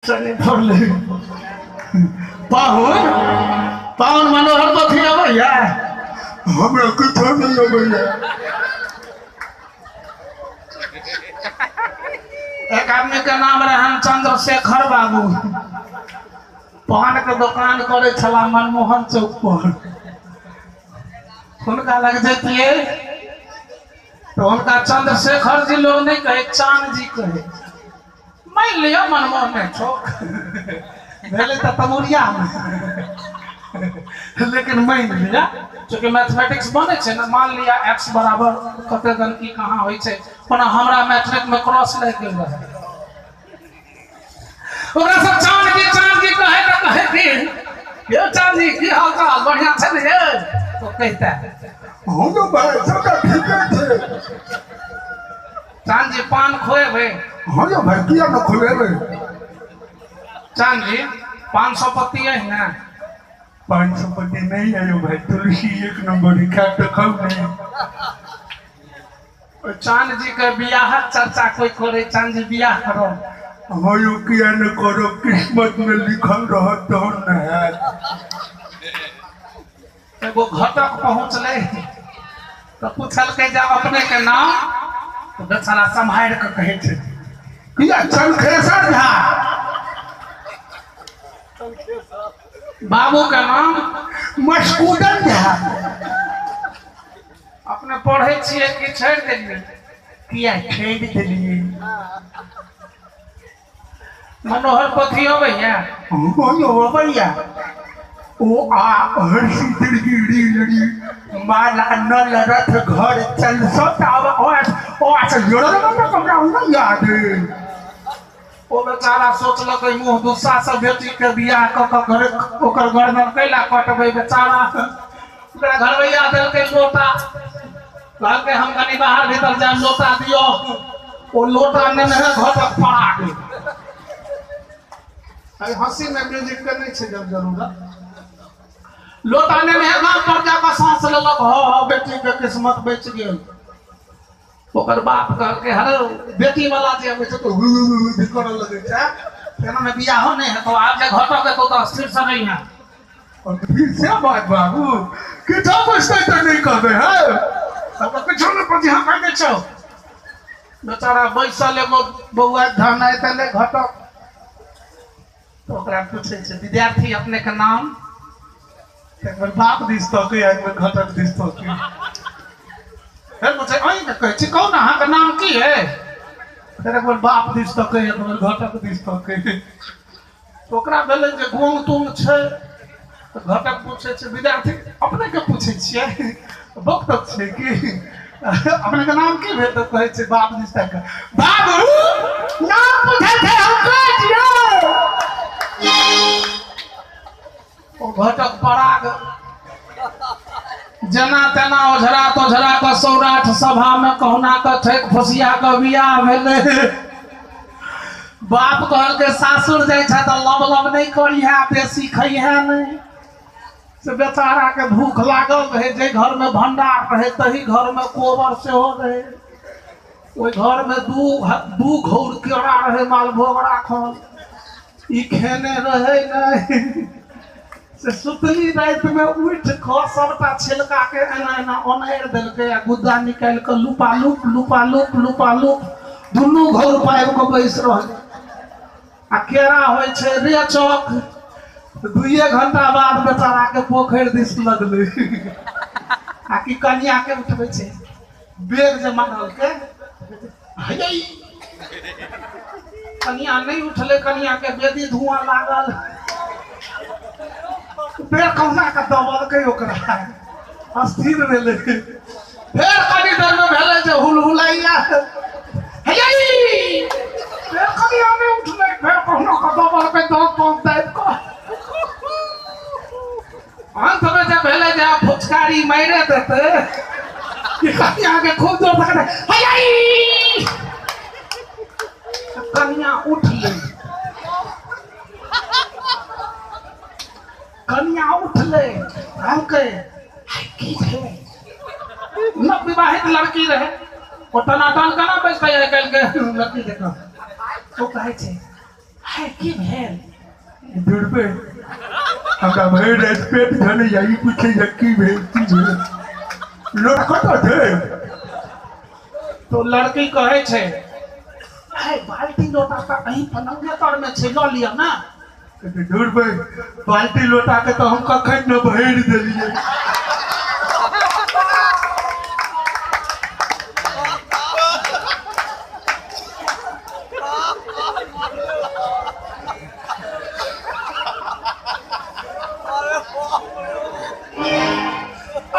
चले पड़ले पाहुन पाहुन मनोहर तो थी भैया हमरा कुछ नहीं भैया एक आदमी के नाम रहन चंद्रशेखर बाबू पान के दुकान करे छला मनमोहन चौक पर उनका लग जाती तो उनका चंद्रशेखर जी लोग नहीं कहे चांद जी कहे मैं लिया मनमोहन चौक पहले तो तमुरिया में लेकिन मैं लिया क्योंकि मैथमेटिक्स बने छे ना मान लिया x बराबर कते गण की कहां होई छे ओना हमरा मैट्रिक में क्रॉस लग गेल रहे ओकरा सब चांद की कहे त कहे कि ये चांद जी की हाल चाल बढ़िया छे ने ये तो कहता हम तो भाई सब ठीक है चांद जी पान खोए भाई हाँ यो भाई किया न खोए भाई चांद जी 500 पत्ती है ना 500 पत्ती नहीं है यो भाई तुलसी एक नंबर खा तो खाओ नहीं चांद जी के बियाह चर्चा कोई करे चांद जी बियाह करो हाँ यो किया न करो किस्मत में लिखल रह तो न है एगो घटक पहुंचले तो पूछल के जा अपने के नाम तो बेचारा संभाल के कहे थे किया चंखेसर झा बाबू का नाम मस्कुदन झा अपने पढ़े छिए कि छोड़ दिलिए किया छोड़ दिलिए मनोहर पोथी हो भैया हो भैया ओ आ हर्षी दिलगिरी लड़ी माला नल रथ घर चल सतावा ओ अच्छा जोड़ा ना कमरा ना याद ओ बेचारा सोचल के मुंह दुस्सा से बेटी के बियाह क घर ओकर घर में कैला कटबे बेचारा ओकरा घरवैया देल के लोटा कहल के हम कनी बाहर भीतर जा लोटा दियो ओ लोटा ने घटक पड़ा गेल आई हंसी में म्यूजिक के नहीं छे जब जरूरत लोटाने में गांव पर जाकर सांस लेलक हो बेटी के किस्मत बेच गेल ओकर बाप कह के हर बेटी वाला जे होय छै तो करन लगे छै केना में बियाह हो नहीं है तो आज जे घटक के तो स्थिर से नहीं है और फिर से बात बाबू कि तो बसते तो नहीं कहबे है तब कुछ न पति हम कह दे छौ बेचारा बैसल एगो बौआ धान आए तले घटक तो ओकरा पूछे छै विद्यार्थी अपने के नाम एक बार बाप दिस तो के एक बार घटक दिस तो के फिर मुझे आई न कहे छी कौन अहाँ का नाम की है फिर एक बार बाप दिस तो के एक बार घटक दिस तो के तो ओकरा भेले जे गुम तुम छै तो घटक पूछे छै विद्यार्थी अपने के पूछे छियै वक्त छै कि अपने का नाम की भेल तो कहे छै बाप दिस तक बाबू नाम पूछे थे हम कह दियो ओ घटक पराग जना तना ओझरा तो झरा का सौराठ सभा में कहना का ठेक फसिया का बियाह भेले बाप कहल के सासुर जाय छ त लब लब नहीं करी है बेसी खई है नहीं से बेचारा के भूख लागल रहे जे घर में भंडार रहे तही घर में कोबर से हो रहे ओई घर में दू घौर केरा रहे मालभोग राखल ई खेने रहे नहीं से सुतली रात में उठ ख सबटा छिलका के एना एना ओनेर देलके आ गुद्दा निकाल के लुपा लुप दुनू घर पाइब के बैस रहल आ केरा होय छै रे चौक 2 घंटा बाद बेचारा के पोखर दिस लगले आ की कन्या के उठबै छै बेग जे मारल के हई कन्या नहीं उठले कन्या के बेदी धुआं लागल बेर कौना का दबल के ओकरा अस्थिर भेले फेर कनी देर में भेले जे हुलहुलैया हेई फेर कनी आमे उठले फेर कौना का दबल के दब पहुंच टाइप को अंत में जब भेले जे फुचकारी मारे देते कि कनी आगे खूब जोर से हेई कन्या उठले कन्या उठले हम कहे की है न विवाहित लड़की रहे ओ टनाटन कना बैठ के कल के लड़की देखो तो कहे छे है की भेल दूर पे हमरा भर रात पेट धने जाई पूछे जक्की भेलती भेल लोट कत थे तो लड़की कहे छे है बाल्टी लोटा का कहीं पलंगे तर में छे ल लिया ना दूर पे बाल्टी लोटा के तो हम कखन न भर देलिए